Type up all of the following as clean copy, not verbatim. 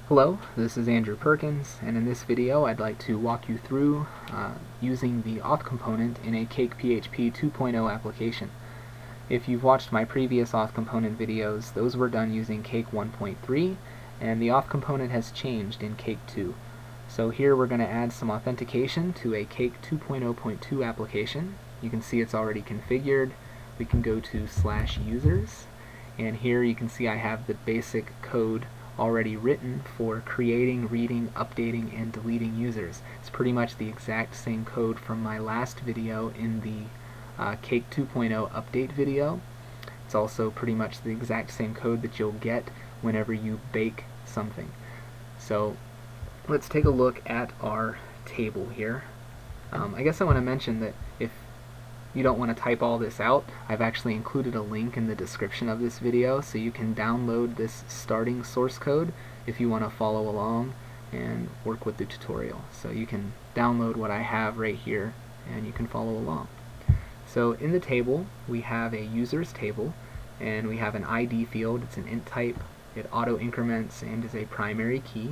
Hello, this is Andrew Perkins, and in this video I'd like to walk you through using the auth component in a Cakephp 2.0 application. If you've watched my previous auth component videos, those were done using Cake 1.3, and the auth component has changed in Cake 2. So here we're going to add some authentication to a Cake 2.0.2 application. You can see it's already configured. We can go to /users, and here you can see I have the basic code already written for creating, reading, updating, and deleting users. It's pretty much the exact same code from my last video in the Cake 2.0 update video. It's also pretty much the exact same code that you'll get whenever you bake something. So let's take a look at our table here. I guess I want to mention that if you don't want to type all this out, I've actually included a link in the description of this video so you can download this starting source code if you want to follow along and work with the tutorial. So you can download what I have right here and you can follow along. So in the table we have a users table and we have an ID field. It's an int type. It auto increments and is a primary key.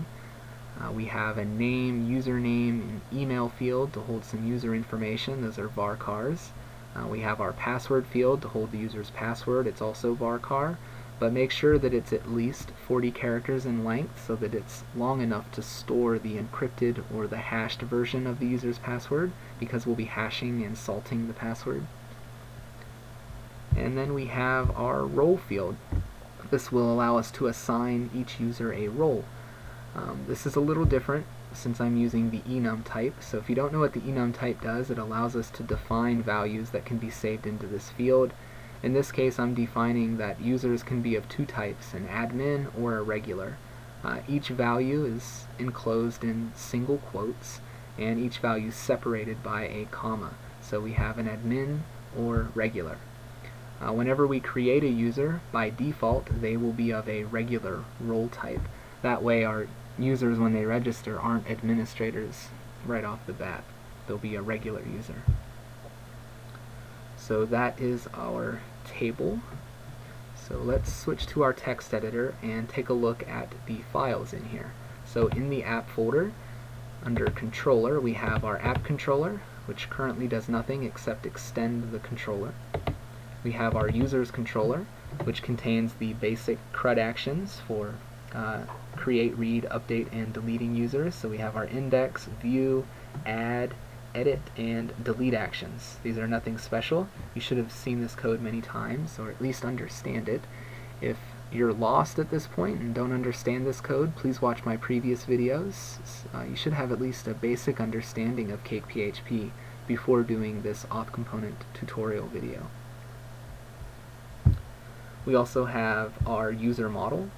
We have a name, username, and email field to hold some user information. Those are varchars. We have our password field to hold the user's password. It's also varchar, but make sure that it's at least 40 characters in length so that it's long enough to store the encrypted or the hashed version of the user's password, because we'll be hashing and salting the password. And then we have our role field. This will allow us to assign each user a role. This is a little different since I'm using the enum type. So if you don't know what the enum type does, it allows us to define values that can be saved into this field. In this case, I'm defining that users can be of two types, an admin or a regular. Each value is enclosed in single quotes, and each value is separated by a comma. So we have an admin or regular. Whenever we create a user, by default, they will be of a regular role type. That way our users, when they register, aren't administrators right off the bat. They'll be a regular user. So that is our table. So let's switch to our text editor and take a look at the files in here. So in the app folder, under controller, we have our app controller, which currently does nothing except extend the controller. We have our users controller, which contains the basic CRUD actions for create, read, update, and deleting users. So we have our index, view, add, edit, and delete actions. These are nothing special. You should have seen this code many times, or at least understand it. If you're lost at this point and don't understand this code, please watch my previous videos. You should have at least a basic understanding of Cakephp before doing this auth component tutorial video. We also have our user model,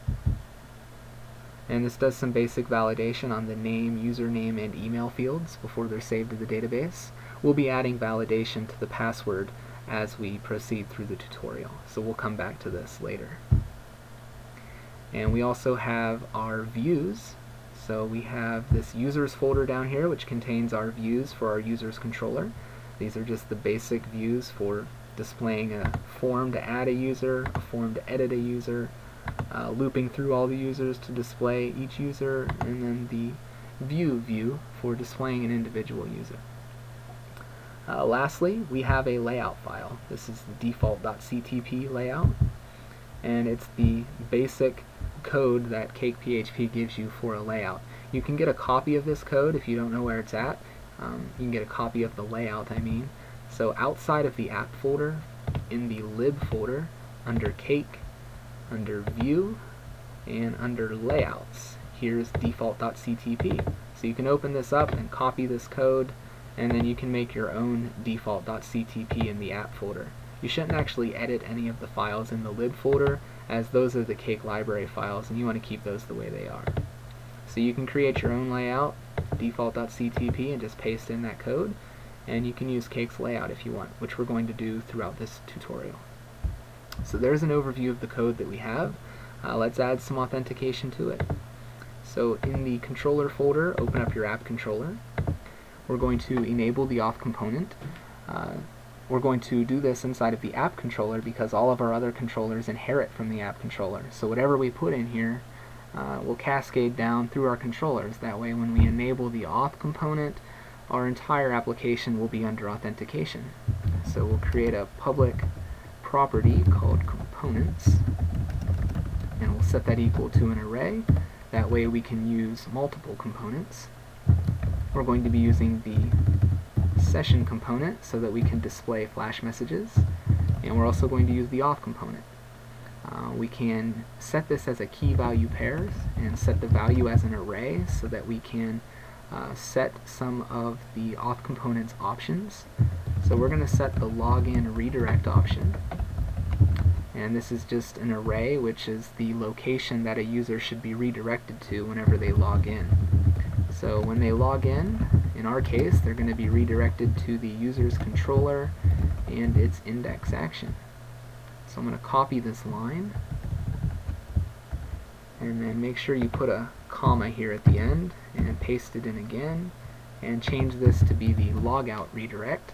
and this does some basic validation on the name, username, and email fields before they're saved to the database. We'll be adding validation to the password as we proceed through the tutorial, so we'll come back to this later. And we also have our views. So we have this users folder down here which contains our views for our users controller. These are just the basic views for displaying a form to add a user, a form to edit a user, looping through all the users to display each user, and then the view for displaying an individual user. Lastly, we have a layout file. This is the default.ctp layout, and it's the basic code that Cakephp gives you for a layout. You can get a copy of this code if you don't know where it's at. You can get a copy of the layout, I mean. So outside of the app folder, in the lib folder, under Cake, under View, and under Layouts, here's default.ctp. So you can open this up and copy this code, and then you can make your own default.ctp in the app folder. You shouldn't actually edit any of the files in the lib folder, as those are the Cake library files, and you want to keep those the way they are. So you can create your own layout, default.ctp, and just paste in that code, and you can use Cake's layout if you want, which we're going to do throughout this tutorial. So there's an overview of the code that we have. Let's add some authentication to it. So in the controller folder, open up your app controller. We're going to enable the auth component. We're going to do this inside of the app controller because all of our other controllers inherit from the app controller. So whatever we put in here will cascade down through our controllers. That way when we enable the auth component, our entire application will be under authentication. So we'll create a public property called components, and we'll set that equal to an array. That way we can use multiple components. We're going to be using the session component so that we can display flash messages, and we're also going to use the auth component. We can set this as a key value pairs and set the value as an array so that we can set some of the auth component's options. So we're going to set the login redirect option, and this is just an array, which is the location that a user should be redirected to whenever they log in. So when they log in our case, they're going to be redirected to the user's controller and its index action. So I'm going to copy this line, and then make sure you put a comma here at the end, and paste it in again, and change this to be the logout redirect.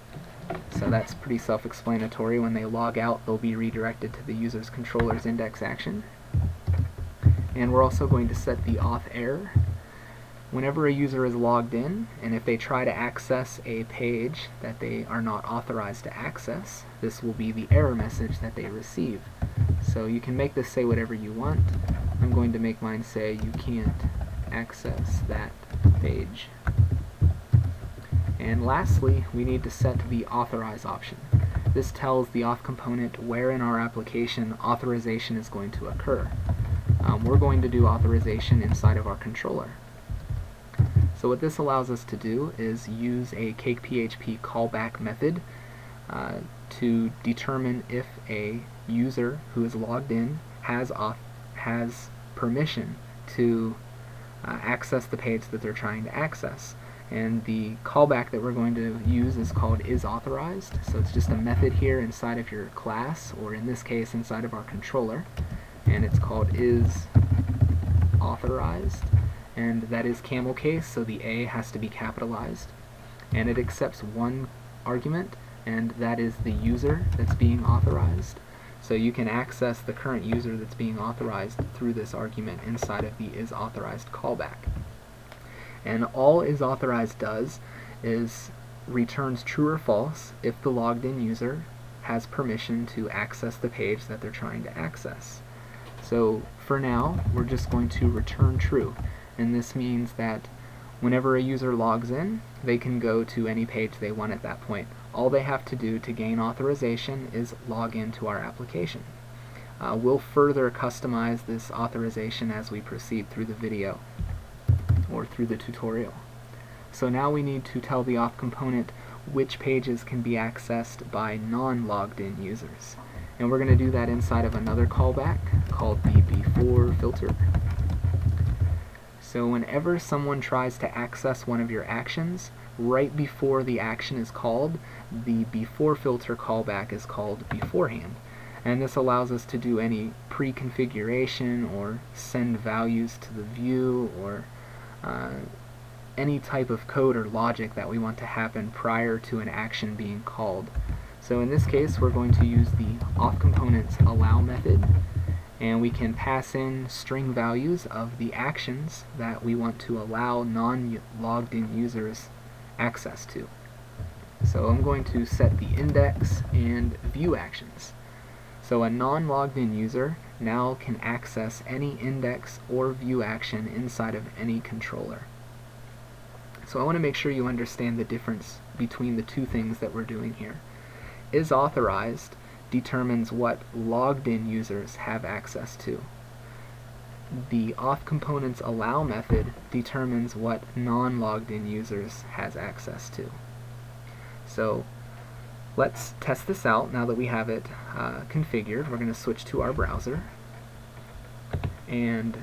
So that's pretty self-explanatory. When they log out, they'll be redirected to the user's controller's index action. And we're also going to set the auth error. Whenever a user is logged in, and if they try to access a page that they are not authorized to access, this will be the error message that they receive. So you can make this say whatever you want. I'm going to make mine say you can't access that page. And lastly, we need to set the authorize option. This tells the auth component where in our application authorization is going to occur. We're going to do authorization inside of our controller. So what this allows us to do is use a Cakephp callback method to determine if a user who is logged in has permission to access the page that they're trying to access. And the callback that we're going to use is called isAuthOrized. So it's just a method here inside of your class, or in this case inside of our controller, and it's called isAuthOrized. And that is camel case, so the A has to be capitalized. And it accepts one argument, and that is the user that's being authorized. So you can access the current user that's being authorized through this argument inside of the isAuthOrized callback. And all isAuthOrized does is returns true or false if the logged in user has permission to access the page that they're trying to access. So for now, we're just going to return true. And this means that whenever a user logs in, they can go to any page they want at that point. All they have to do to gain authorization is log into our application. We'll further customize this authorization as we proceed through the video or through the tutorial. So now we need to tell the auth component which pages can be accessed by non-logged in users. And we're going to do that inside of another callback called the before filter. So whenever someone tries to access one of your actions, right before the action is called, the before filter callback is called beforehand. And this allows us to do any pre-configuration or send values to the view, or any type of code or logic that we want to happen prior to an action being called. So in this case, we're going to use the auth component's allow method, and we can pass in string values of the actions that we want to allow non-logged in users access to. So I'm going to set the index and view actions. So a non-logged in user now can access any index or view action inside of any controller. So I want to make sure you understand the difference between the two things that we're doing here. isAuthOrized determines what logged in users have access to. The auth component's allow method determines what non-logged in users has access to. So let's test this out. Now that we have it configured, we're going to switch to our browser, and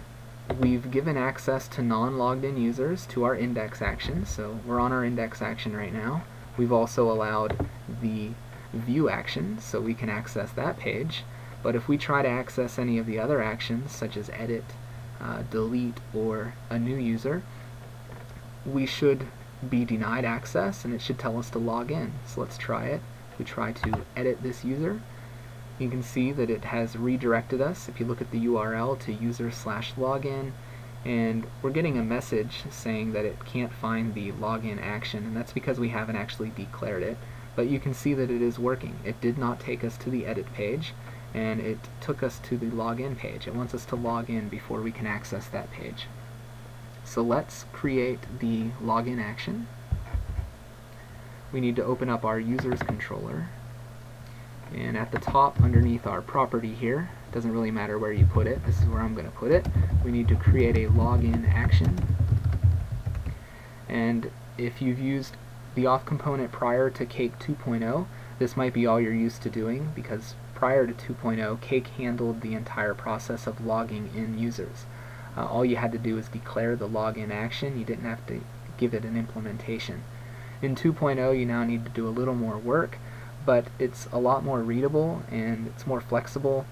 we've given access to non-logged in users to our index action. So we're on our index action right now. We've also allowed the view action, so we can access that page. But if we try to access any of the other actions, such as edit, delete, or a new user, we should be denied access, and it should tell us to log in. So let's try it. We try to edit this user. You can see that it has redirected us. If you look at the URL, to user/login, and we're getting a message saying that it can't find the login action, and that's because we haven't actually declared it. But you can see that it is working. It did not take us to the edit page, and it took us to the login page. It wants us to log in before we can access that page. So let's create the login action. We need to open up our users controller, and at the top underneath our property here, doesn't really matter where you put it, this is where I'm going to put it, we need to create a login action. And if you've used the auth component prior to Cake 2.0, this might be all you're used to doing, because prior to 2.0, Cake handled the entire process of logging in users. All you had to do is declare the login action. You didn't have to give it an implementation. In 2.0, you now need to do a little more work, but it's a lot more readable and it's more flexible,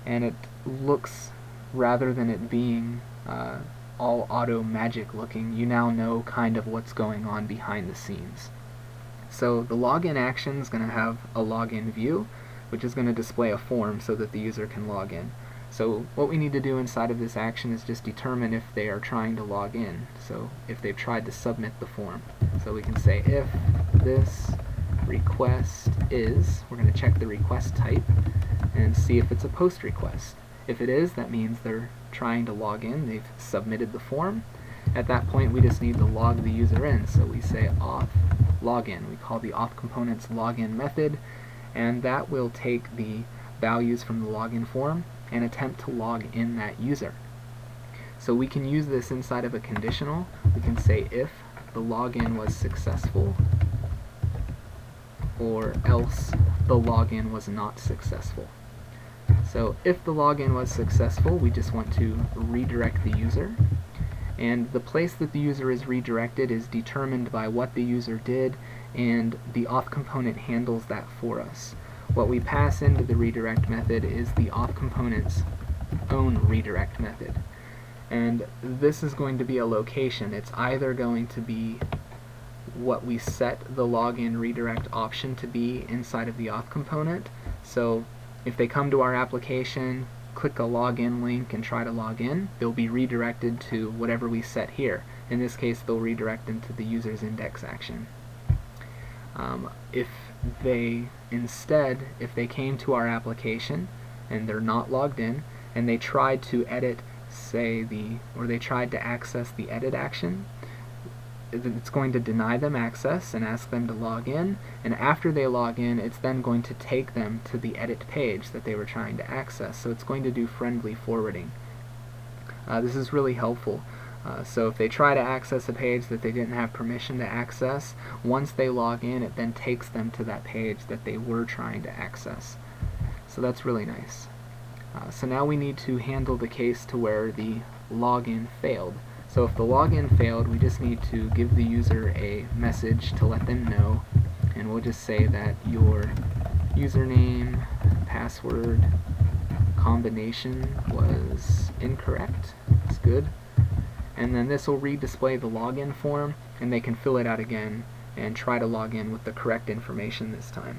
and it looks, rather than it being all auto magic looking, you now know kind of what's going on behind the scenes. So the login action is going to have a login view, which is going to display a form so that the user can log in. So what we need to do inside of this action is just determine if they are trying to log in, so if they've tried to submit the form. So we can say if this request is, we're going to check the request type and see if it's a post request. If it is, that means they're trying to log in, they've submitted the form. At that point we just need to log the user in, so we say auth login. We call the auth component's login method, and that will take the values from the login form and attempt to log in that user. So we can use this inside of a conditional. We can say if the login was successful, or else the login was not successful. So if the login was successful, we just want to redirect the user, and the place that the user is redirected is determined by what the user did, and the auth component handles that for us. What we pass into the redirect method is the auth component's own redirect method, and this is going to be a location. It's either going to be what we set the login redirect option to be inside of the auth component. So if they come to our application, click a login link and try to log in, they'll be redirected to whatever we set here. In this case, they'll redirect into the user's index action. If they came to our application and they're not logged in, and they tried to edit, or they tried to access the edit action, it's going to deny them access and ask them to log in, and after they log in, it's then going to take them to the edit page that they were trying to access. So it's going to do friendly forwarding. This is really helpful. So if they try to access a page that they didn't have permission to access, once they log in, it then takes them to that page that they were trying to access. So that's really nice. So now we need to handle the case to where the login failed. So if the login failed, we just need to give the user a message to let them know, and we'll just say that your username, password combination was incorrect. That's good. And then this will redisplay the login form, and they can fill it out again and try to log in with the correct information this time.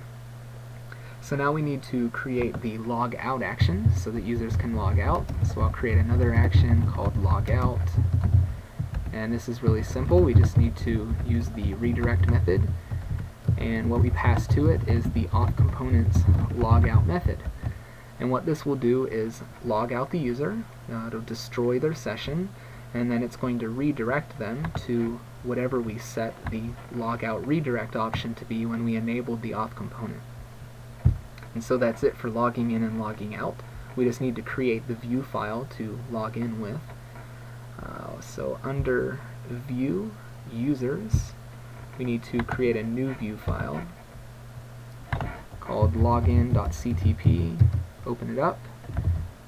So now we need to create the log out action so that users can log out. So I'll create another action called log out, and this is really simple. We just need to use the redirect method, and what we pass to it is the auth component's logout method. And what this will do is log out the user, it'll destroy their session, and then it's going to redirect them to whatever we set the logout redirect option to be when we enabled the auth component. And so that's it for logging in and logging out. We just need to create the view file to log in with. So under view users, we need to create a new view file called login.ctp. Open it up,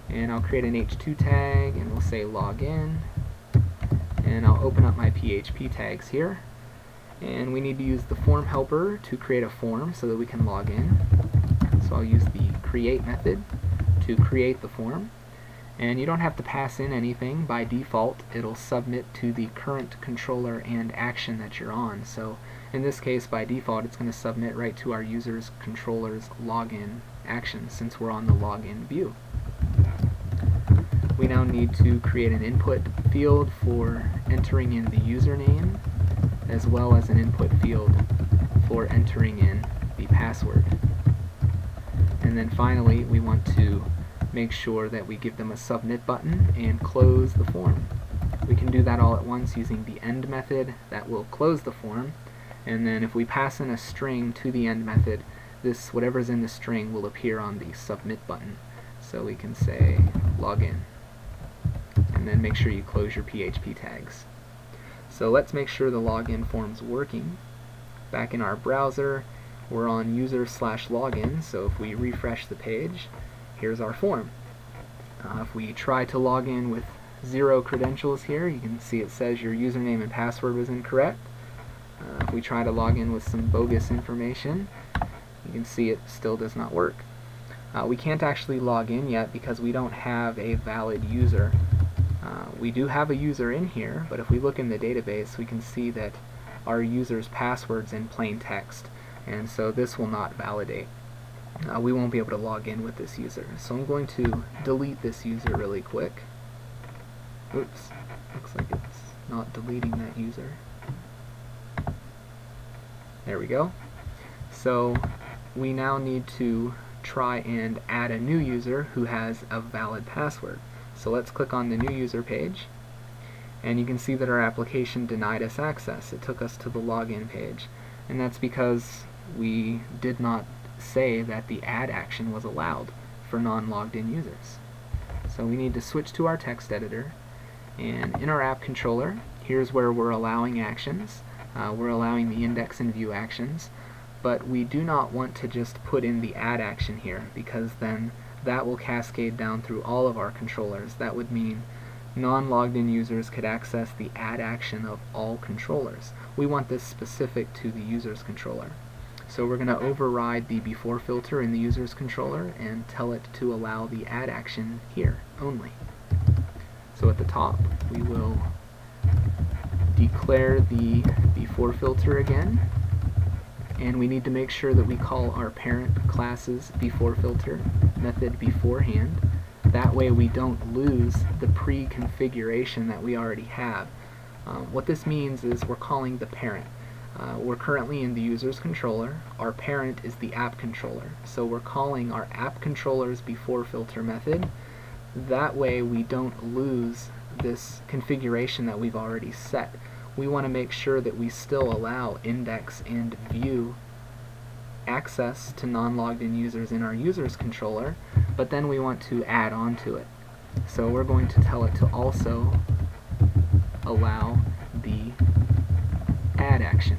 and I'll create an h2 tag, and we'll say login, and I'll open up my PHP tags here, and we need to use the form helper to create a form so that we can log in. So I'll use the create method to create the form, and you don't have to pass in anything. By default it'll submit to the current controller and action that you're on. So in this case, by default, it's going to submit right to our user's controller's login action since we're on the login view. We We now need to create an input field for entering in the username, as well as an input field for entering in the password. And then finally, we want to make sure that we give them a submit button and close the form. We can do that all at once using the end method that will close the form, and then if we pass in a string to the end method, this whatever's in the string will appear on the submit button. So we can say login, and then make sure you close your PHP tags. So let's make sure the login form's working. Back in our browser, we're on user/login, so if we refresh the page, here's our form. If we try to log in with 0 credentials here, you can see it says your username and password was incorrect. If we try to log in with some bogus information, you can see it still does not work. We can't actually log in yet because we don't have a valid user. We do have a user in here, but if we look in the database, we can see that our user's password's in plain text, and so this will not validate. We won't be able to log in with this user. So I'm going to delete this user really quick. Oops, looks like it's not deleting that user. There we go. So we now need to try and add a new user who has a valid password. So let's click on the new user page, and you can see that our application denied us access. It took us to the login page, and that's because we did not say that the add action was allowed for non-logged in users. So we need to switch to our text editor, and in our app controller, here's where we're allowing actions. We're allowing the index and view actions, but we do not want to just put in the add action here, because then that will cascade down through all of our controllers. That would mean non-logged in users could access the add action of all controllers. We want this specific to the user's controller. So we're going to override the before filter in the user's controller and tell it to allow the add action here only. So at the top, we will declare the before filter again, and we need to make sure that we call our parent class's before filter method beforehand. That way we don't lose the pre-configuration that we already have. What this means is we're calling the parent. We're currently in the user's controller. Our parent is the app controller. So we're calling our app controller's before filter method. That way we don't lose this configuration that we've already set. We want to make sure that we still allow index and view access to non-logged in users in our user's controller, but then we want to add on to it. So we're going to tell it to also allow the add action.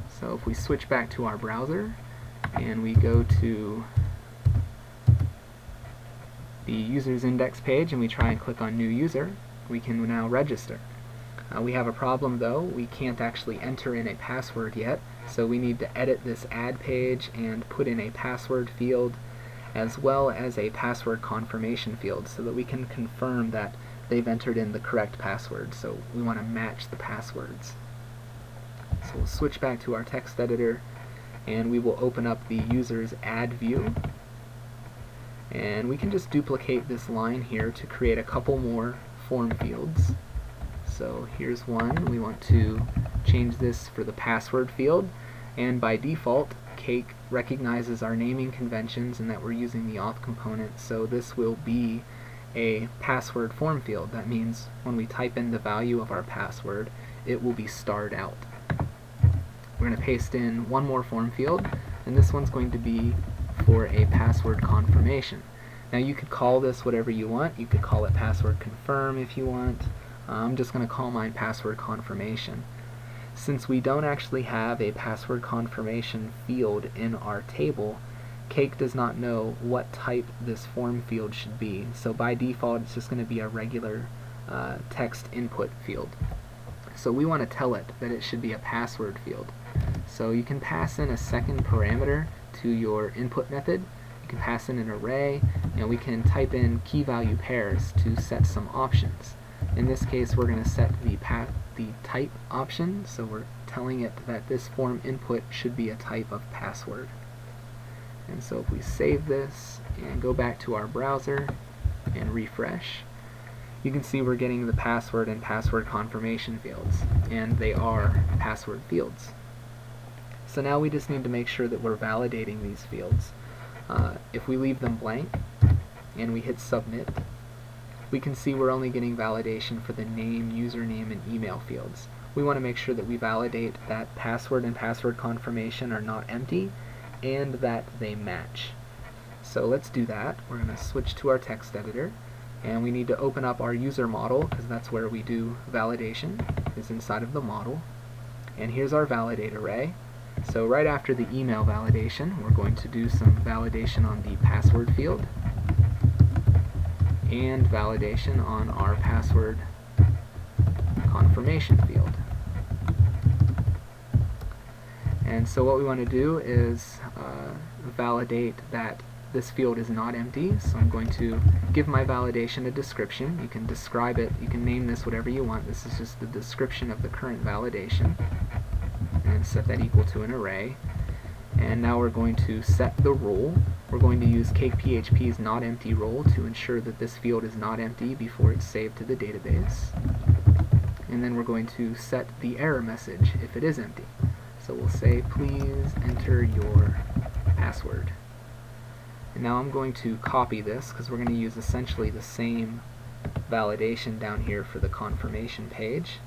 So if we switch back to our browser and we go to the user's index page and we try and click on new user, we can now register. We have a problem though. We can't actually enter in a password yet, so we need to edit this add page and put in a password field as well as a password confirmation field so that we can confirm that they've entered in the correct password. So we want to match the passwords. So we'll switch back to our text editor and we will open up the user's add view, and we can just duplicate this line here to create a couple more form fields. So here's one. We want to change this for the password field, and by default Cake recognizes our naming conventions and that we're using the auth component, so this will be a password form field. That means when we type in the value of our password, it will be starred out. We're going to paste in one more form field, and this one's going to be for a password confirmation. Now you could call this whatever you want. You could call it password confirm if you want. I'm just going to call mine password confirmation. Since we don't actually have a password confirmation field in our table, Cake does not know what type this form field should be. So by default it's just going to be a regular text input field. So we want to tell it that it should be a password field. So you can pass in a second parameter to your input method. You can pass in an array, and we can type in key value pairs to set some options. In this case we're going to set the type option, so we're telling it that this form input should be a type of password. And so if we save this and go back to our browser, and refresh, you can see we're getting the password and password confirmation fields, and they are password fields. So now we just need to make sure that we're validating these fields. If we leave them blank and we hit submit, we can see we're only getting validation for the name, username, and email fields. We want to make sure that we validate that password and password confirmation are not empty and that they match. So let's do that. We're going to switch to our text editor, and we need to open up our user model, because that's where we do validation, is inside of the model. And here's our validate array. So right after the email validation, we're going to do some validation on the password field and validation on our password confirmation field. And so what we want to do is validate that this field is not empty. So I'm going to give my validation a description. You can describe it, you can name this whatever you want. This is just the description of the current validation, and set that equal to an array. And now we're going to set the role. We're going to use Cakephp's not empty role to ensure that this field is not empty before it's saved to the database. And then we're going to set the error message if it is empty. So we'll say, please enter your password. And now I'm going to copy this, because we're going to use essentially the same validation down here for the confirmation page.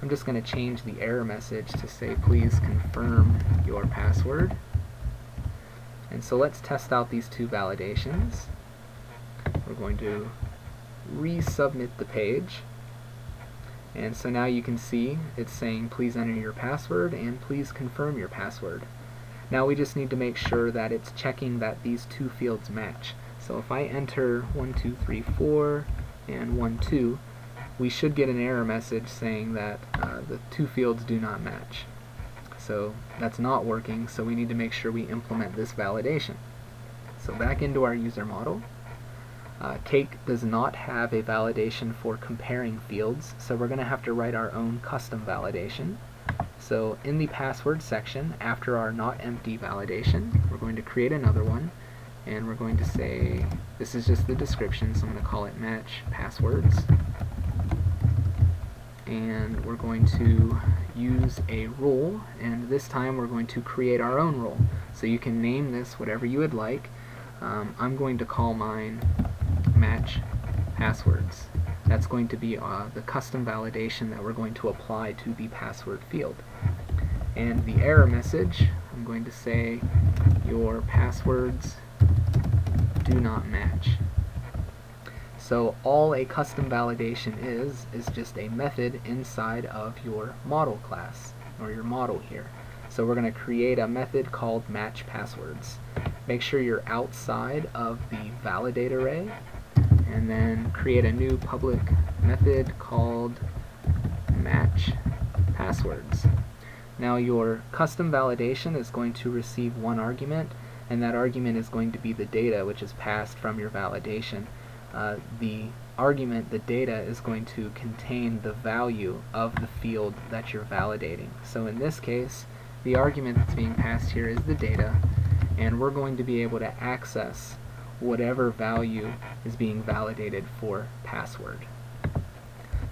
I'm just going to change the error message to say, please confirm your password. And so let's test out these two validations. We're going to resubmit the page. And so now you can see it's saying, please enter your password and please confirm your password. Now we just need to make sure that it's checking that these two fields match. So if I enter 1, 2, 3, 4 and 1, 2, we should get an error message saying that the two fields do not match. So that's not working, so we need to make sure we implement this validation. So back into our user model. Cake does not have a validation for comparing fields, so we're going to have to write our own custom validation. So in the password section, after our not empty validation, we're going to create another one, and we're going to say, this is just the description, so I'm going to call it match passwords. And we're going to use a role, and this time we're going to create our own role. So you can name this whatever you would like. I'm going to call mine match passwords. That's going to be the custom validation that we're going to apply to the password field. And the error message, I'm going to say your passwords do not match. So all a custom validation is just a method inside of your model class, or your model here. So we're going to create a method called match passwords. Make sure you're outside of the validate array, and then create a new public method called match passwords. Now your custom validation is going to receive one argument, and that argument is going to be the data which is passed from your validation. The argument, the data, is going to contain the value of the field that you're validating. So in this case, the argument that's being passed here is the data, and we're going to be able to access whatever value is being validated for password.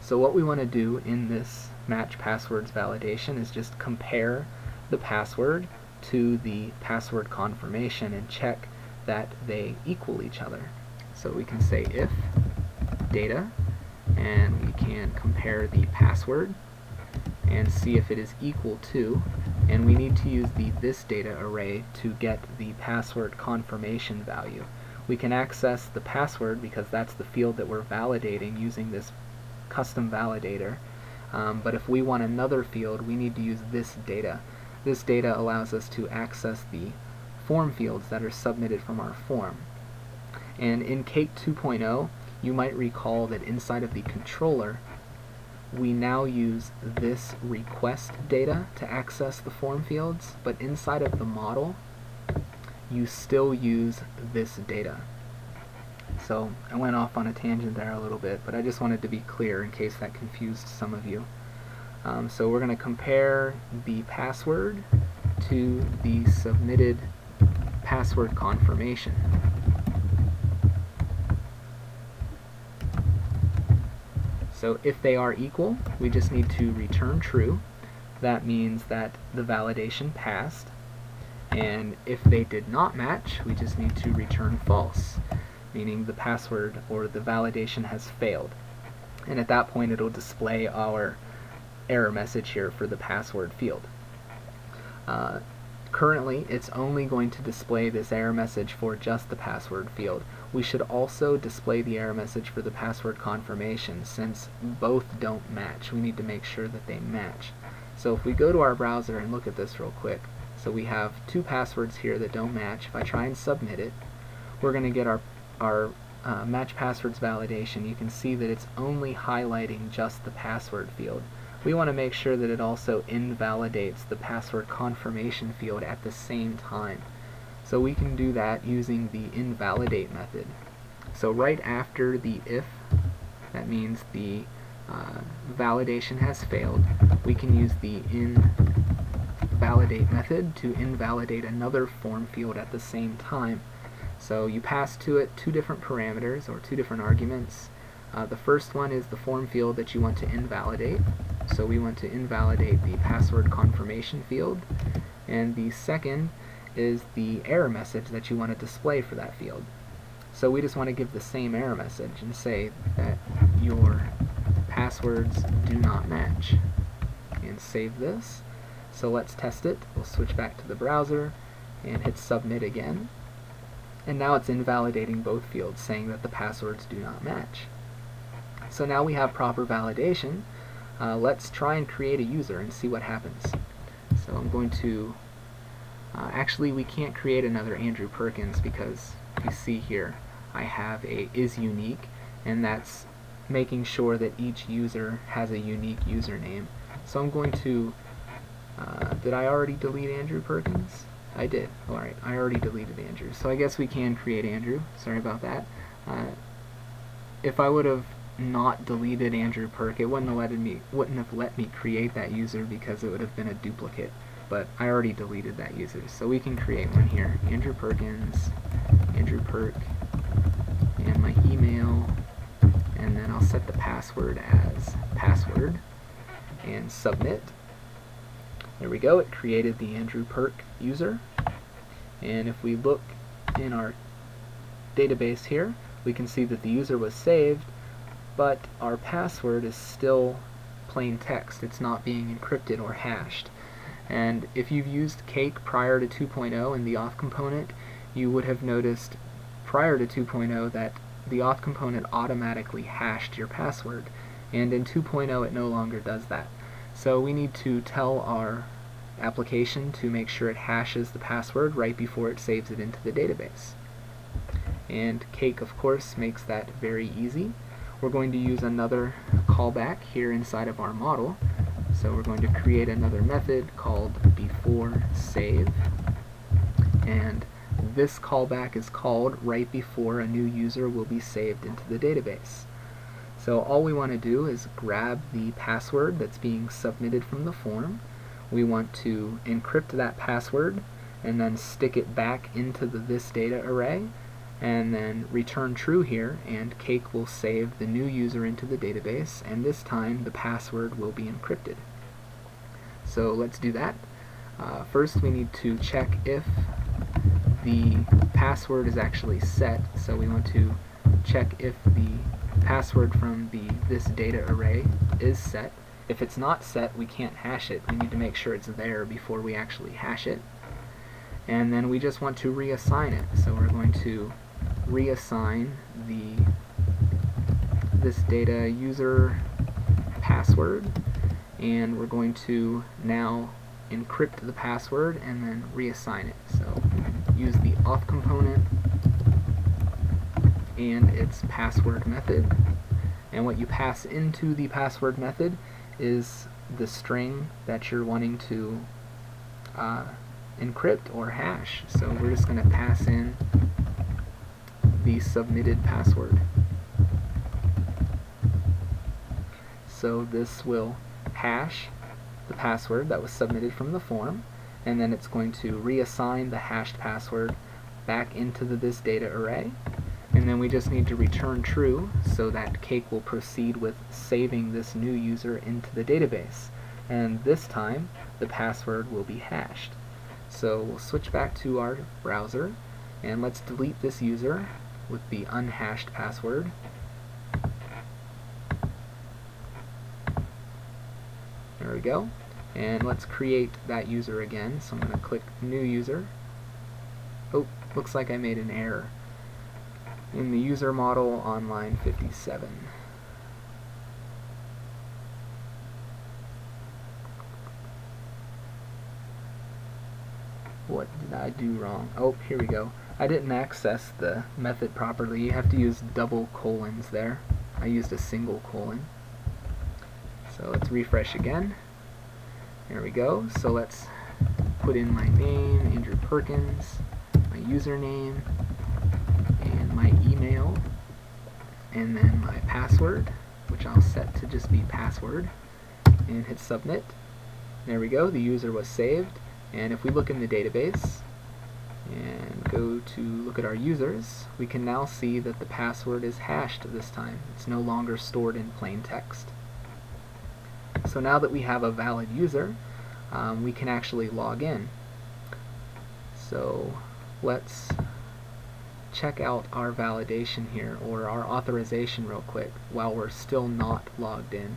So what we want to do in this match passwords validation is just compare the password to the password confirmation and check that they equal each other. So we can say if data, and we can compare the password and see if it is equal to, and we need to use the this data array to get the password confirmation value. We can access the password because that's the field that we're validating using this custom validator, but if we want another field, we need to use this data. This data allows us to access the form fields that are submitted from our form. And in Cake 2.0, you might recall that inside of the controller, we now use this request data to access the form fields, but inside of the model, you still use this data. So I went off on a tangent there a little bit, but I just wanted to be clear in case that confused some of you. So we're going to compare the password to the submitted password confirmation. So if they are equal, we just need to return true. That means that the validation passed. And if they did not match, we just need to return false, meaning the password or the validation has failed. And at that point it'll display our error message here for the password field. Currently it's only going to display this error message for just the password field. We should also display the error message for the password confirmation, since both don't match. We need to make sure that they match. So if we go to our browser and look at this real quick, so we have two passwords here that don't match. If I try and submit it, we're going to get our match passwords validation. You can see that it's only highlighting just the password field. We want to make sure that it also invalidates the password confirmation field at the same time. So we can do that using the invalidate method. So right after the if, that means the validation has failed, we can use the invalidate method to invalidate another form field at the same time. So you pass to it two different parameters or two different arguments. The first one is the form field that you want to invalidate. So we want to invalidate the password confirmation field. And the second is the error message that you want to display for that field. So we just want to give the same error message and say that your passwords do not match. And save this. So let's test it. We'll switch back to the browser and hit submit again. And now it's invalidating both fields, saying that the passwords do not match. So now we have proper validation. Let's try and create a user and see what happens. So I'm going to actually we can't create another Andrew Perkins, because you see here I have a isUnique, and that's making sure that each user has a unique username. So I'm going to did I already delete Andrew Perkins? I did. Alright, I already deleted Andrew. So I guess we can create Andrew. Sorry about that. If I would have not deleted Andrew Perk, it wouldn't have let me create that user, because it would have been a duplicate. But I already deleted that user. So we can create one here. Andrew Perkins, Andrew Perk, and my email, and then I'll set the password as password and submit. There we go, it created the Andrew Perk user. And if we look in our database here, we can see that the user was saved, but our password is still plain text. It's not being encrypted or hashed. And if you've used Cake prior to 2.0 in the Auth component, you would have noticed prior to 2.0 that the Auth component automatically hashed your password, and in 2.0 it no longer does that. So we need to tell our application to make sure it hashes the password right before it saves it into the database. And Cake, of course, makes that very easy. We're going to use another callback here inside of our model. So we're going to create another method called beforeSave, and this callback is called right before a new user will be saved into the database. So all we want to do is grab the password that's being submitted from the form. We want to encrypt that password and then stick it back into the this data array, and then return true here, and Cake will save the new user into the database, and this time the password will be encrypted. So let's do that. First we need to check if the password is actually set. So we want to check if the password from the this data array is set. If it's not set, we can't hash it. We need to make sure it's there before we actually hash it. And then we just want to reassign it. So we're going to reassign the this data user password, and we're going to now encrypt the password and then reassign it. So use the auth component and its password method, and what you pass into the password method is the string that you're wanting to encrypt or hash. So we're just going to pass in the submitted password. So this will hash the password that was submitted from the form, and then it's going to reassign the hashed password back into the this data array, and then we just need to return true so that Cake will proceed with saving this new user into the database. And this time the password will be hashed. So we'll switch back to our browser and let's delete this user with the unhashed password. There we go. And let's create that user again. So I'm going to click New User. Oh, looks like I made an error in the user model on line 57. What did I do wrong? Oh, here we go. I didn't access the method properly. You have to use double colons there. I used a single colon. So let's refresh again. There we go. So let's put in my name, Andrew Perkins, my username, and my email, and then my password, which I'll set to just be password, and hit submit. There we go. The user was saved. And if we look in the database and go to look at our users, we can now see that the password is hashed this time. It's no longer stored in plain text. So now that we have a valid user, we can actually log in. So let's check out our validation here, or our authorization real quick, while we're still not logged in.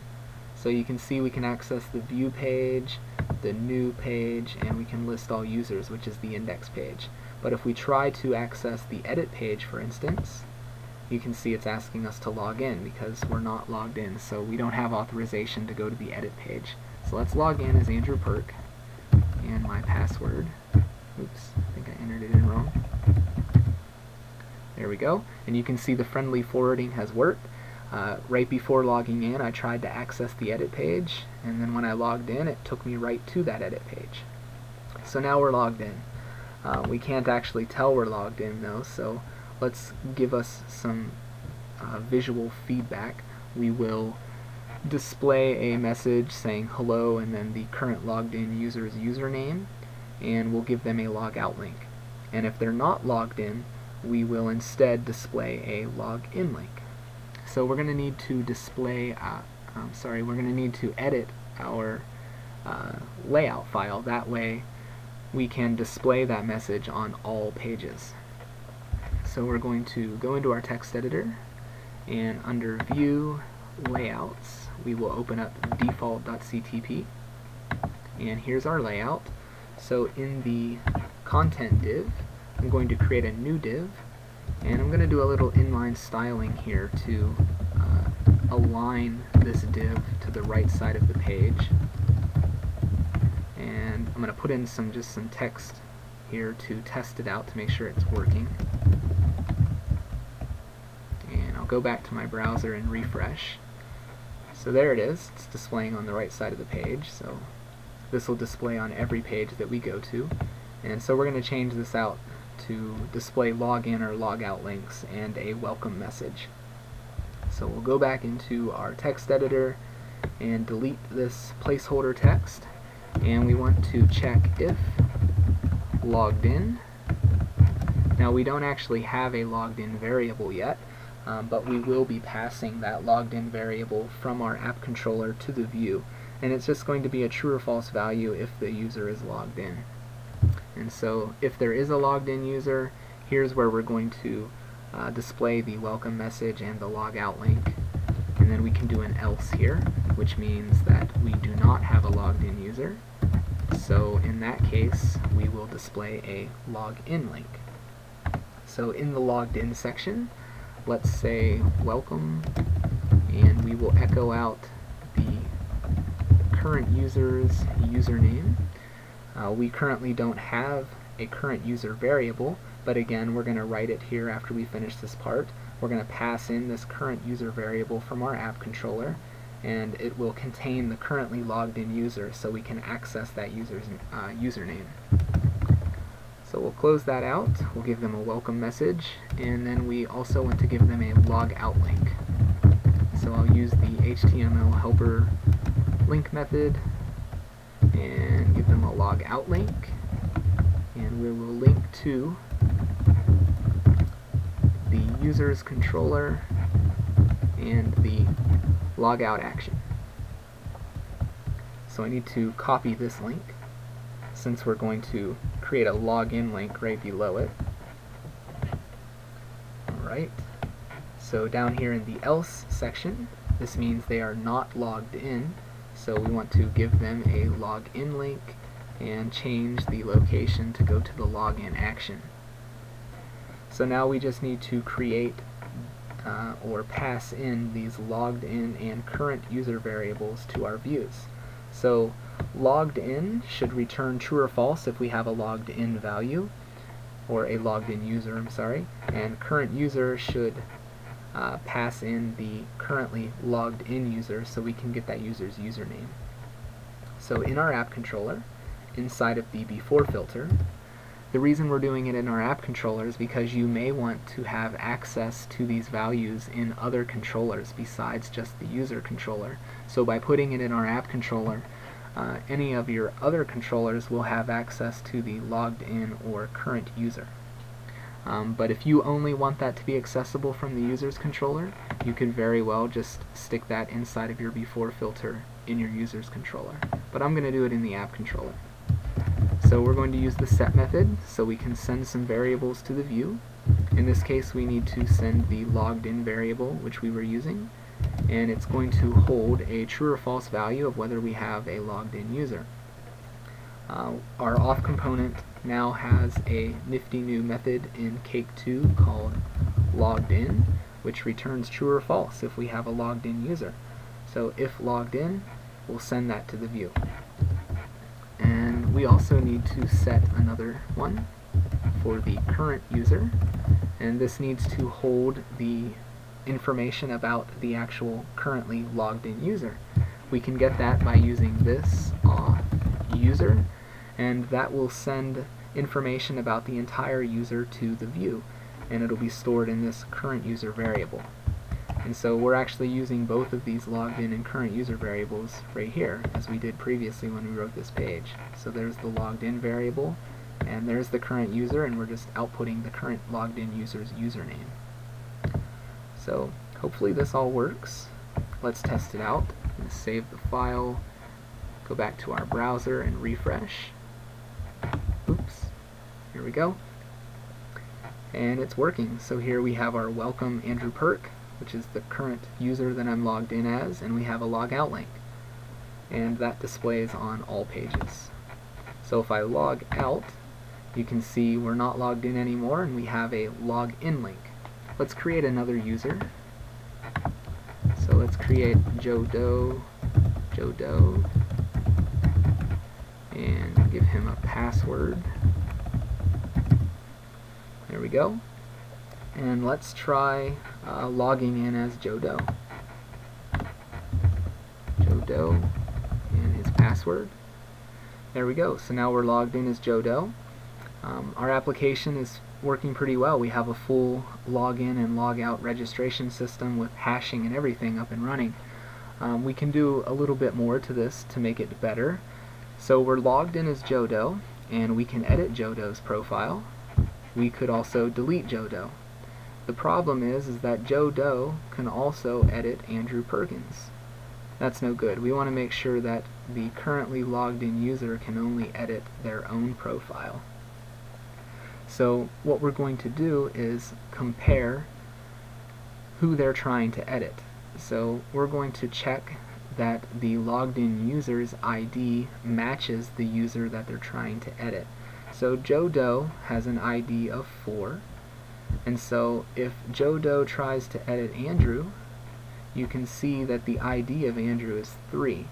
So you can see we can access the view page, the new page, and we can list all users, which is the index page. But if we try to access the edit page, for instance, you can see it's asking us to log in because we're not logged in, so we don't have authorization to go to the edit page. So let's log in as Andrew Perk, and my password. Oops, I think I entered it in wrong. There we go, and you can see the friendly forwarding has worked. Right before logging in, I tried to access the edit page, and then when I logged in, it took me right to that edit page. So now we're logged in. We can't actually tell we're logged in though, so let's give us some visual feedback. We will display a message saying hello and then the current logged in user's username, and we'll give them a logout link. And if they're not logged in, we will instead display a login link. So we're going to need to display, we're going to need to edit our layout file. That way we can display that message on all pages. So we're going to go into our text editor, and under View, Layouts, we will open up default.ctp, and here's our layout. So in the content div, I'm going to create a new div, and I'm going to do a little inline styling here to align this div to the right side of the page. And I'm going to put in some text here to test it out to make sure it's working. And I'll go back to my browser and refresh. So there it is. It's displaying on the right side of the page. So this will display on every page that we go to. And so we're going to change this out to display login or logout links and a welcome message. So we'll go back into our text editor and delete this placeholder text, and we want to check if logged in. Now we don't actually have a logged in variable yet, but we will be passing that logged in variable from our app controller to the view, and it's just going to be a true or false value if the user is logged in. And so if there is a logged in user, here's where we're going to display the welcome message and the logout link, and then we can do an else here, which means that we do not have a logged in user. So in that case, we will display a login link. So in the logged in section, let's say welcome, and we will echo out the current user's username. We currently don't have a current user variable, but again, we're going to write it here after we finish this part. We're going to pass in this current user variable from our app controller, and it will contain the currently logged in user so we can access that user's username. So we'll close that out, we'll give them a welcome message, and then we also want to give them a logout link. So I'll use the HTML helper link method and give them a logout link, and we will link to the user's controller and the logout action. So I need to copy this link since we're going to create a login link right below it. Alright, so down here in the else section, this means they are not logged in, so we want to give them a login link and change the location to go to the login action. So now we just need to create or pass in these logged in and current user variables to our views. So logged in should return true or false if we have a logged in value, or a logged in user, I'm sorry, and current user should pass in the currently logged in user so we can get that user's username. So in our app controller, inside of the before filter, the reason we're doing it in our app controller is because you may want to have access to these values in other controllers besides just the user controller. So by putting it in our app controller, any of your other controllers will have access to the logged in or current user. But if you only want that to be accessible from the user's controller, you could very well just stick that inside of your before filter in your user's controller. But I'm going to do it in the app controller. So we're going to use the set method so we can send some variables to the view. In this case we need to send the logged in variable which we were using, and it's going to hold a true or false value of whether we have a logged in user. Our auth component now has a nifty new method in Cake 2 called logged in, which returns true or false if we have a logged in user. So if logged in, we'll send that to the view. And we also need to set another one for the current user, and this needs to hold the information about the actual currently logged in user. We can get that by using this auth user, and that will send information about the entire user to the view, and it'll be stored in this current user variable. And so we're actually using both of these logged in and current user variables right here, as we did previously when we wrote this page. So there's the logged in variable, and there's the current user, and we're just outputting the current logged in user's username. So hopefully this all works. Let's test it out. I'm going to save the file, go back to our browser and refresh. Oops, here we go. And it's working. So here we have our welcome Andrew Perk, which is the current user that I'm logged in as, and we have a logout link. And that displays on all pages. So if I log out, you can see we're not logged in anymore and we have a login link. Let's create another user. So let's create Joe Doe, and give him a password. There we go. And let's try logging in as Joe Doe. Joe Doe and his password. There we go. So now we're logged in as Joe Doe. Our application is working pretty well. We have a full login and logout registration system with hashing and everything up and running. We can do a little bit more to this to make it better. So we're logged in as Joe Doe, and we can edit Joe Doe's profile. We could also delete Joe Doe. The problem is that Joe Doe can also edit Andrew Perkins. That's no good. We want to make sure that the currently logged in user can only edit their own profile. So what we're going to do is compare who they're trying to edit. So we're going to check that the logged in user's ID matches the user that they're trying to edit. So Joe Doe has an ID of 4. And so if Joe Doe tries to edit Andrew, you can see that the ID of Andrew is 3.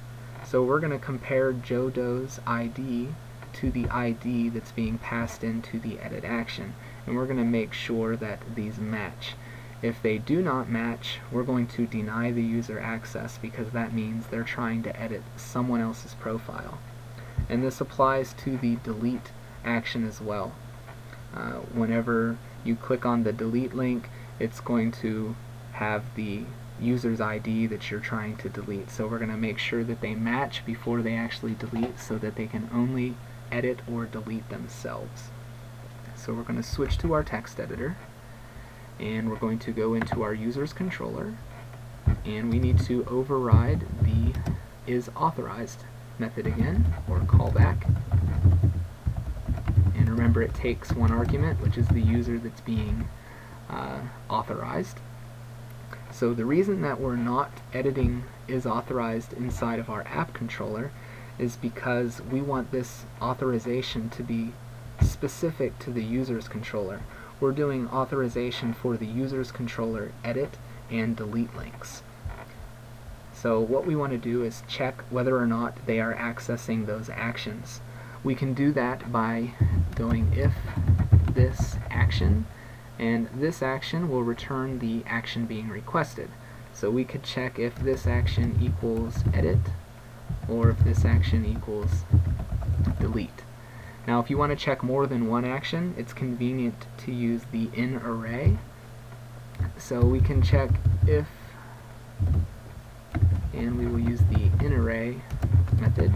So we're going to compare Joe Doe's ID to the ID that's being passed into the edit action. And we're going to make sure that these match. If they do not match, we're going to deny the user access because that means they're trying to edit someone else's profile. And this applies to the delete action as well. Whenever you click on the delete link, it's going to have the user's ID that you're trying to delete. So we're going to make sure that they match before they actually delete so that they can only edit or delete themselves. So we're going to switch to our text editor, and we're going to go into our user's controller, and we need to override the isAuthOrized method again, or callback. And remember, it takes one argument, which is the user that's being authorized. So the reason that we're not editing isAuthOrized inside of our app controller is because we want this authorization to be specific to the user's controller. We're doing authorization for the user's controller edit and delete links. So what we want to do is check whether or not they are accessing those actions. We can do that by going if this action, and this action will return the action being requested. So we could check if this action equals edit, or if this action equals delete. Now if you want to check more than one action, it's convenient to use the inArray. So we can check if, and we will use the inArray method.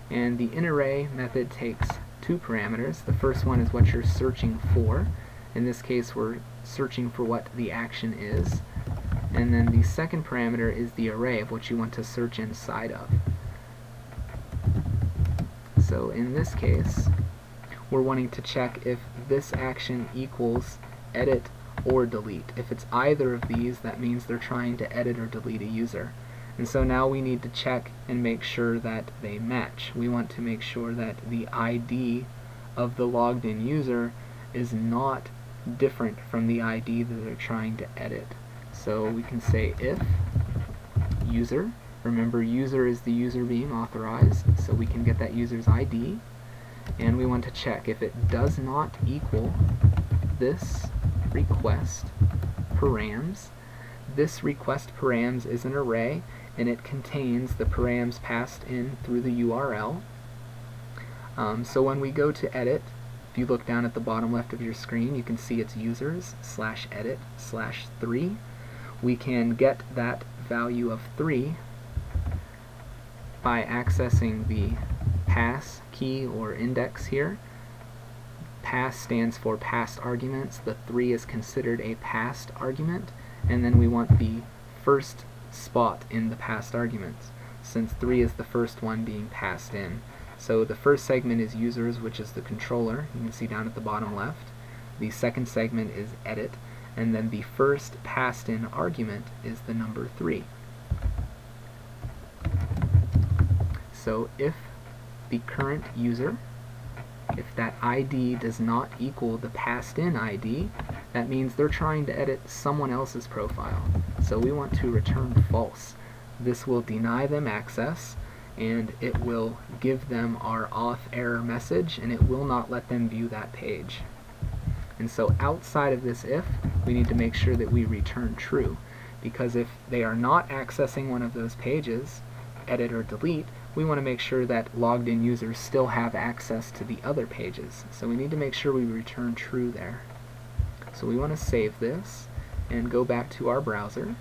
And the inArray method takes two parameters. The first one is what you're searching for. In this case, we're searching for what the action is. And then the second parameter is the array of what you want to search inside of. So in this case, we're wanting to check if this action equals edit or delete. If it's either of these, that means they're trying to edit or delete a user. And so now we need to check and make sure that they match. We want to make sure that the ID of the logged in user is not different from the ID that they're trying to edit. So we can say if user, remember user is the user being authorized, so we can get that user's ID, and we want to check if it does not equal this request params. This request params is an array, and it contains the params passed in through the URL. So when we go to edit, if you look down at the bottom left of your screen, you can see it's users/edit/3. We can get that value of 3 by accessing the pass key or index here. Pass stands for passed arguments. The 3 is considered a passed argument, and then we want the first spot in the passed arguments, since 3 is the first one being passed in. So the first segment is users, which is the controller, you can see down at the bottom left. The second segment is edit, and then the first passed in argument is the number 3. So if the current user, if that ID does not equal the passed in ID, that means they're trying to edit someone else's profile. So we want to return false. This will deny them access, and it will give them our auth error message, and it will not let them view that page. And so outside of this if, we need to make sure that we return true, because if they are not accessing one of those pages, edit or delete, we want to make sure that logged in users still have access to the other pages. So we need to make sure we return true there. So we want to save this and go back to our browser,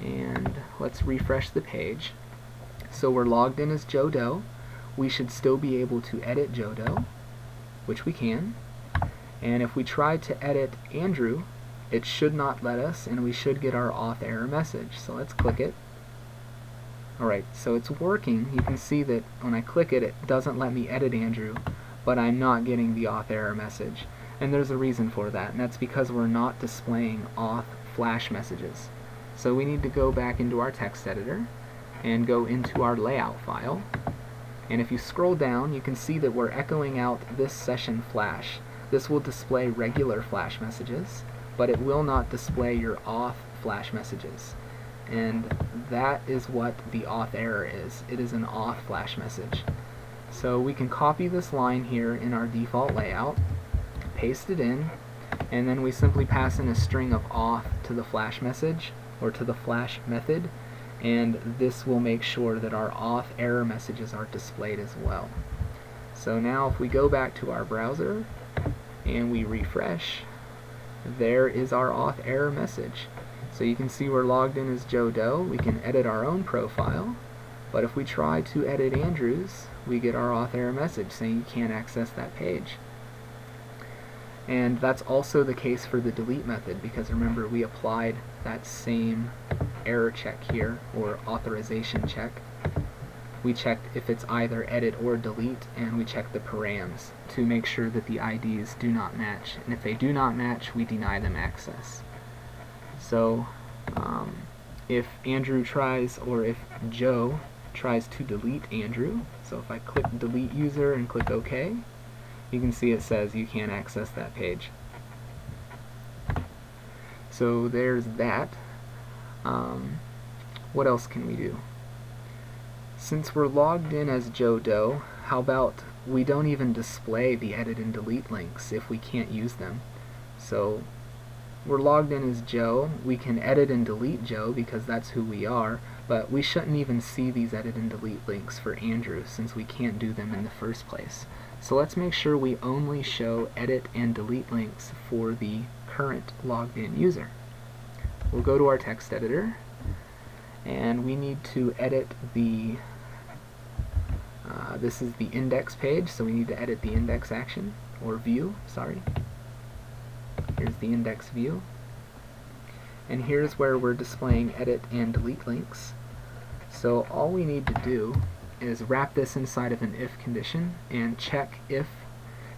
and let's refresh the page. So we're logged in as Joe Doe. We should still be able to edit Joe Doe, which we can. And if we try to edit Andrew, it should not let us, and we should get our auth error message. So let's click it. Alright, so it's working. You can see that when I click it, it doesn't let me edit Andrew, but I'm not getting the auth error message. And there's a reason for that, and that's because we're not displaying auth flash messages. So we need to go back into our text editor and go into our layout file. And if you scroll down, you can see that we're echoing out this session flash. This will display regular flash messages, but it will not display your auth flash messages. And that is what the auth error is. It is an auth flash message. So we can copy this line here in our default layout, paste it in, and then we simply pass in a string of auth to the flash message, or to the flash method, and this will make sure that our auth error messages are displayed as well. So now if we go back to our browser and we refresh, there is our auth error message. So you can see we're logged in as Joe Doe. We can edit our own profile, but if we try to edit Andrew's, we get our auth error message saying you can't access that page. And that's also the case for the delete method, because remember we applied that same error check here, or authorization check. We checked if it's either edit or delete, and we checked the params to make sure that the IDs do not match. And if they do not match, we deny them access. So if Andrew tries, or if Joe tries to delete Andrew, so if I click delete user and click OK, you can see it says you can't access that page. So there's that. What else can we do? Since we're logged in as Joe Doe, how about we don't even display the edit and delete links if we can't use them? So we're logged in as Joe, we can edit and delete Joe because that's who we are, but we shouldn't even see these edit and delete links for Andrew since we can't do them in the first place. So let's make sure we only show edit and delete links for the current logged in user. We'll go to our text editor, and we need to edit the this is the index page, so we need to edit the index action, or view, sorry. Here's the index view. And here's where we're displaying edit and delete links. So all we need to do is wrap this inside of an if condition and check if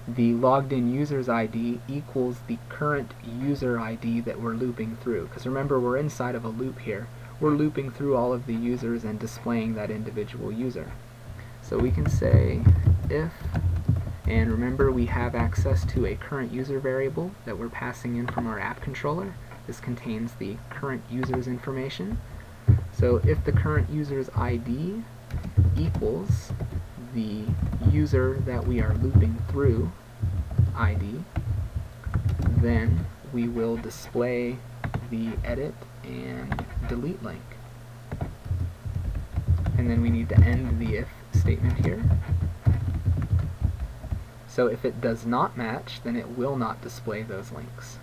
the logged in user's ID equals the current user ID that we're looping through. Because remember, we're inside of a loop here. We're looping through all of the users and displaying that individual user. So we can say if, and remember we have access to a current user variable that we're passing in from our app controller. This contains the current user's information. So if the current user's ID equals the user that we are looping through ID, then we will display the edit and delete link. And then we need to end the if statement here. So if it does not match, then it will not display those links.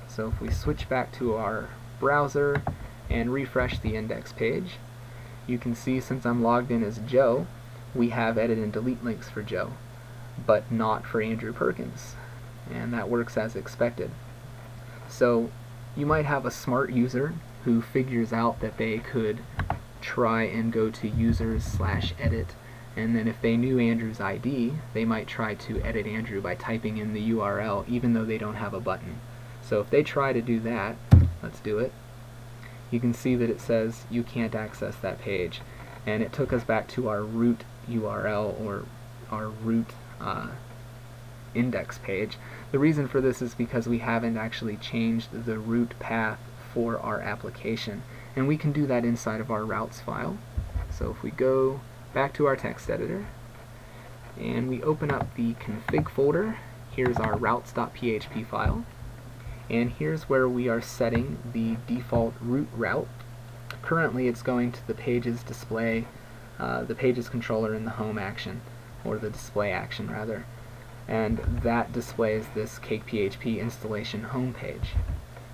So if we switch back to our browser and refresh the index page, you can see since I'm logged in as Joe, we have edit and delete links for Joe, but not for Andrew Perkins. And that works as expected. So you might have a smart user who figures out that they could try and go to users/edit, and then if they knew Andrew's ID, they might try to edit Andrew by typing in the URL even though they don't have a button. So if they try to do that, let's do it, you can see that it says you can't access that page, and it took us back to our root URL, or our root index page. The reason for this is because we haven't actually changed the root path for our application, and we can do that inside of our routes file. So if we go back to our text editor and we open up the config folder, here's our routes.php file, and here's where we are setting the default root route. Currently it's going to the pages display, the pages controller in the home action, or the display action rather, and that displays this Cakephp installation home page.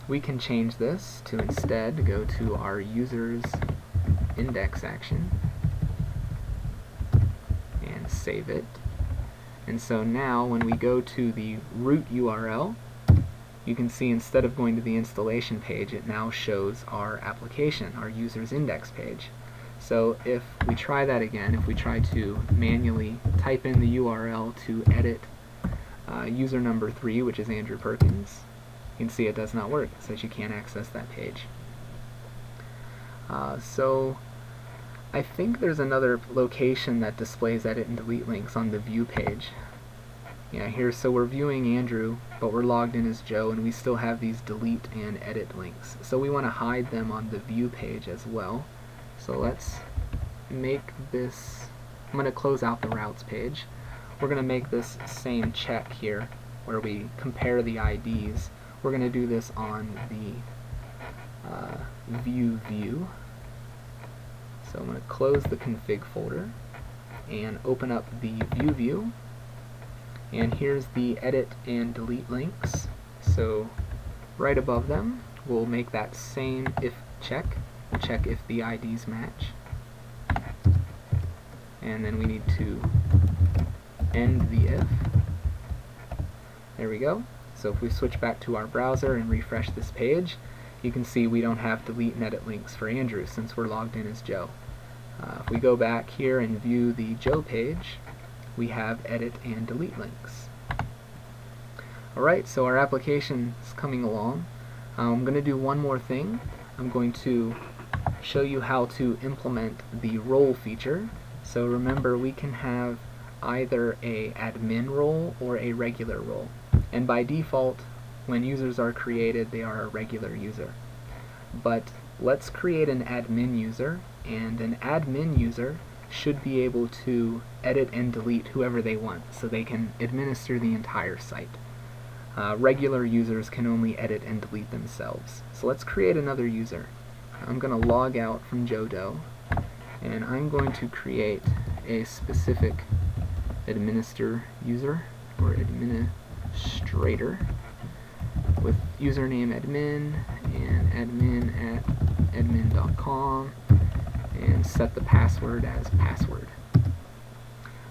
We can change this to instead go to our users index action and save it. And so now when we go to the root URL, you can see instead of going to the installation page, it now shows our application, our users index page. So if we try that again, if we try to manually type in the URL to edit user number 3, which is Andrew Perkins, you can see it does not work. It says you can't access that page. So I think there's another location that displays edit and delete links on the view page. Yeah, here, so we're viewing Andrew, but we're logged in as Joe, and we still have these delete and edit links. So we want to hide them on the view page as well. So let's make this, I'm going to close out the routes page. We're going to make this same check here, where we compare the IDs. We're going to do this on the view. So I'm going to close the config folder and open up the view. And here's the edit and delete links. So right above them, we'll make that same if check. We'll check if the IDs match. And then we need to end the if. There we go. So if we switch back to our browser and refresh this page, you can see we don't have delete and edit links for Andrew since we're logged in as Joe. If we go back here and view the Joe page, we have edit and delete links. Alright, so our application is coming along. I'm going to do one more thing. I'm going to show you how to implement the role feature. So remember, we can have either a admin role or a regular role. And by default, when users are created, they are a regular user. But let's create an admin user, and an admin user should be able to edit and delete whoever they want, so they can administer the entire site. Regular users can only edit and delete themselves. So let's create another user. I'm going to log out from Jodo, and I'm going to create a specific administer user, or administrator, with username admin and admin at admin.com, and set the password as password.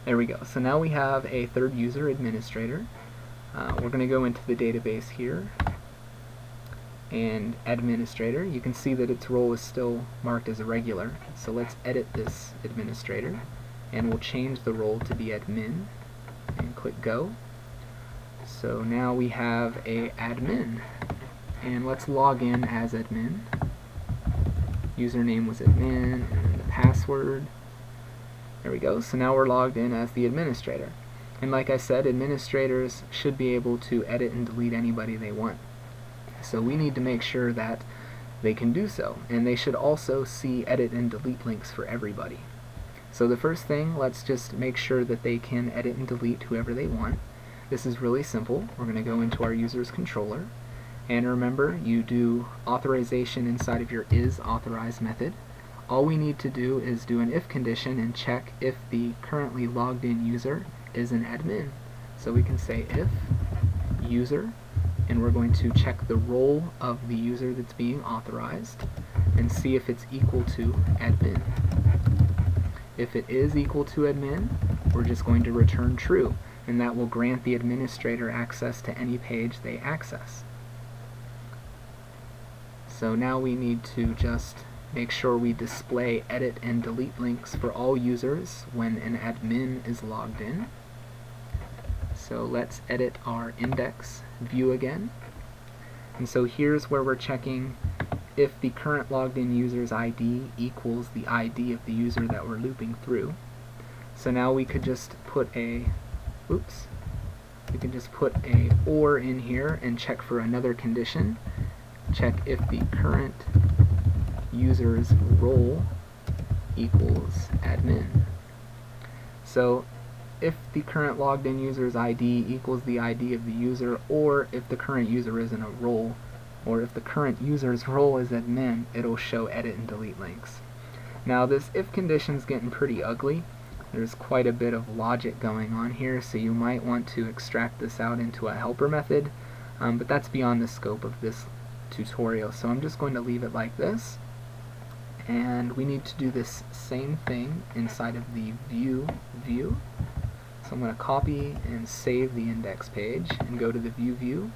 There we go. So now we have a third user, administrator. We're going to go into the database here, and administrator, you can see that its role is still marked as a regular. So let's edit this administrator, and we'll change the role to be admin, and click go. So now we have a admin, and let's log in as admin. Username was admin, and then the password. There we go. So now we're logged in as the administrator. And like I said, administrators should be able to edit and delete anybody they want. So we need to make sure that they can do so, and they should also see edit and delete links for everybody. So the first thing, let's just make sure that they can edit and delete whoever they want. This is really simple. We're going to go into our user's controller, and remember, you do authorization inside of your isAuthorize method. All we need to do is do an if condition and check if the currently logged in user is an admin. So we can say if user, and we're going to check the role of the user that's being authorized and see if it's equal to admin. If it is equal to admin, we're just going to return true, and that will grant the administrator access to any page they access. So now we need to just make sure we display edit and delete links for all users when an admin is logged in. So let's edit our index view again. And so here's where we're checking if the current logged in user's ID equals the ID of the user that we're looping through. So now we could just put a, we can just put a OR in here and check for another condition. Check if the current user's role equals admin. So if the current logged in user's ID equals the ID of the user, or if the current user is in a role, or if the current user's role is admin, it'll show edit and delete links. Now this if condition's getting pretty ugly. There's quite a bit of logic going on here, so you might want to extract this out into a helper method, but that's beyond the scope of this tutorial, so I'm just going to leave it like this. And we need to do this same thing inside of the view. So I'm going to copy and save the index page and go to the view,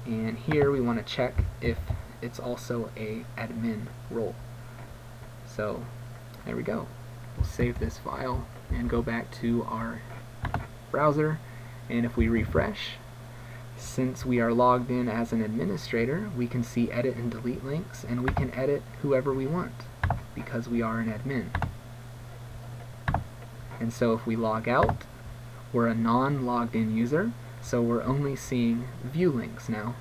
and here we want to check if it's also a admin role. So there we go. We'll save this file and go back to our browser, and if we refresh, since we are logged in as an administrator, we can see edit and delete links, and we can edit whoever we want because we are an admin. And so if we log out, we're a non-logged in user, so we're only seeing view links now.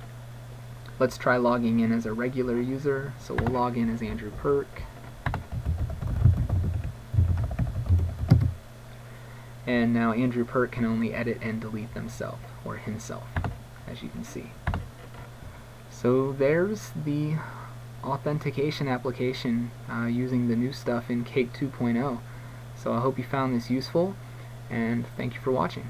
Let's try logging in as a regular user, so we'll log in as Andrew Perk. And now Andrew Perk can only edit and delete themselves, or himself, as you can see. So there's the authentication application using the new stuff in Cakephp 2.0. So I hope you found this useful, and thank you for watching.